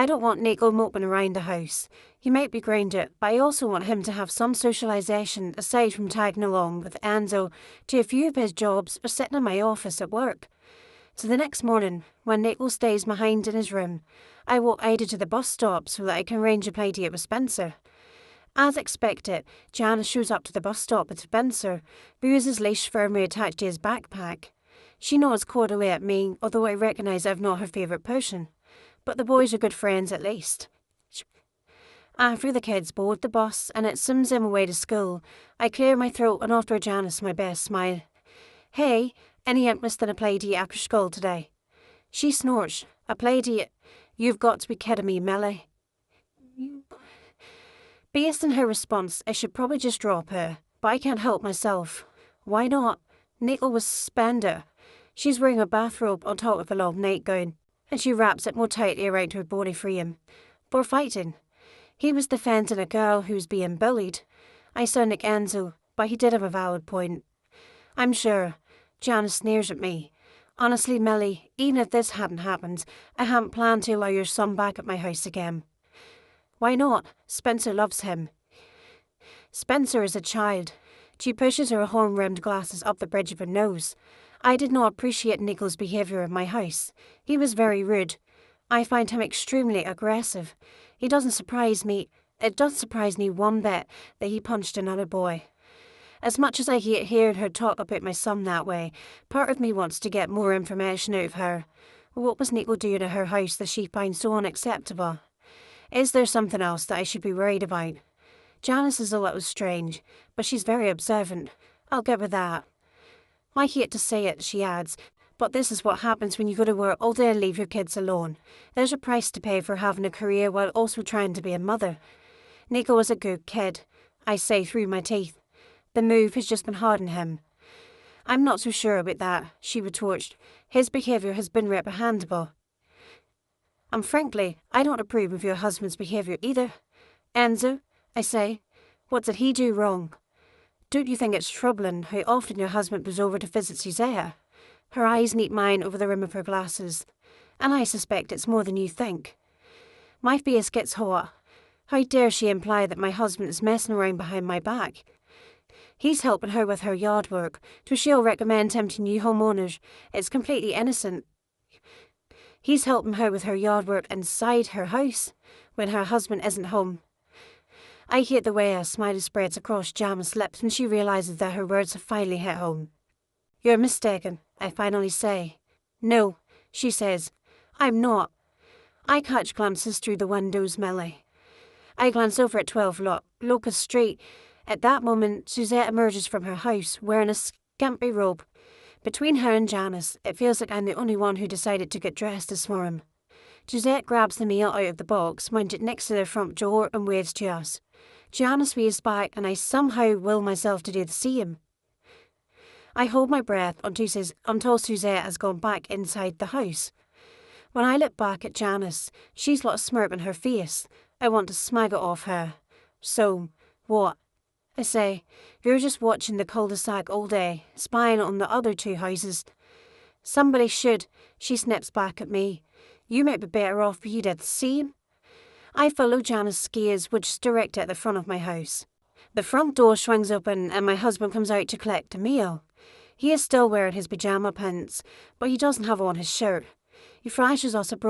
I don't want Nico moping around the house. He might be grounded, but I also want him to have some socialisation aside from tagging along with Enzo to a few of his jobs or sitting in my office at work. So the next morning, when Nico stays behind in his room, I walk Ida to the bus stop so that I can arrange a play date with Spencer. As expected, Janice shows up to the bus stop with Spencer, who has his leash firmly attached to his backpack. She nods cordially at me, although I recognise I'm not her favourite person. But the boys are good friends at least. After the kids board the bus and it sends them away to school, I clear my throat and offer Janice my best smile. Hey, any interest in a play date after school today? She snorts. A play date? You've got to be kidding me, Millie. Based on her response, I should probably just drop her, but I can't help myself. Why not? Nico was splendid. She's wearing a bathrobe on top of a long nightgown, and she wraps it more tightly around her body frame. For fighting. He was defending a girl who was being bullied. I sound like Enzo, but he did have a valid point. I'm sure. Janice sneers at me. Honestly, Millie, even if this hadn't happened, I hadn't planned to allow your son back at my house again. Why not? Spencer loves him. Spencer is a child. She pushes her horn-rimmed glasses up the bridge of her nose. I did not appreciate Nico's behaviour in my house. He was very rude. I find him extremely aggressive. It doesn't surprise me one bit that he punched another boy. As much as I hate hearing her talk about my son that way, part of me wants to get more information out of her. What was Nico doing at her house that she finds so unacceptable? Is there something else that I should be worried about? Janice is a little strange, but she's very observant. I'll give her that. I hate to say it, she adds, but this is what happens when you go to work all day and leave your kids alone. There's a price to pay for having a career while also trying to be a mother. Nico is a good kid, I say through my teeth. The move has just been hard on him. I'm not so sure about that, she retorts. His behaviour has been reprehensible. And frankly, I don't approve of your husband's behaviour either. Enzo, I say, what did he do wrong? Don't you think it's troubling how often your husband goes over to visit Susanna? Her eyes meet mine over the rim of her glasses, and I suspect it's more than you think. My face gets hot. How dare she imply that my husband is messing around behind my back? He's helping her with her yard work, so she'll recommend him to new homeowners. It's completely innocent. He's helping her with her yard work inside her house, when her husband isn't home. I hate the way a smile spreads across Janice's lips when she realises that her words have finally hit home. You're mistaken, I finally say. No, she says. I'm not. I catch glances through the windows, Millie. I glance over at 12 Locust Street. At that moment, Suzette emerges from her house, wearing a skimpy robe. Between her and Janice, it feels like I'm the only one who decided to get dressed this morning. Suzette grabs the meal out of the box, mounted next to the front door, and waves to us. Janice waves back, and I somehow will myself to do the same. I hold my breath until Suzette has gone back inside the house. When I look back at Janice, she's got a smirk on her face. I want to smag it off her. So, what? I say, you're just watching the cul-de-sac all day, spying on the other two houses. Somebody should, she snips back at me. You might be better off if you did the same. I follow Janice's gaze, which is directed at the front of my house. The front door swings open and my husband comes out to collect a meal. He is still wearing his pyjama pants, but he doesn't have on his shirt. He flashes us a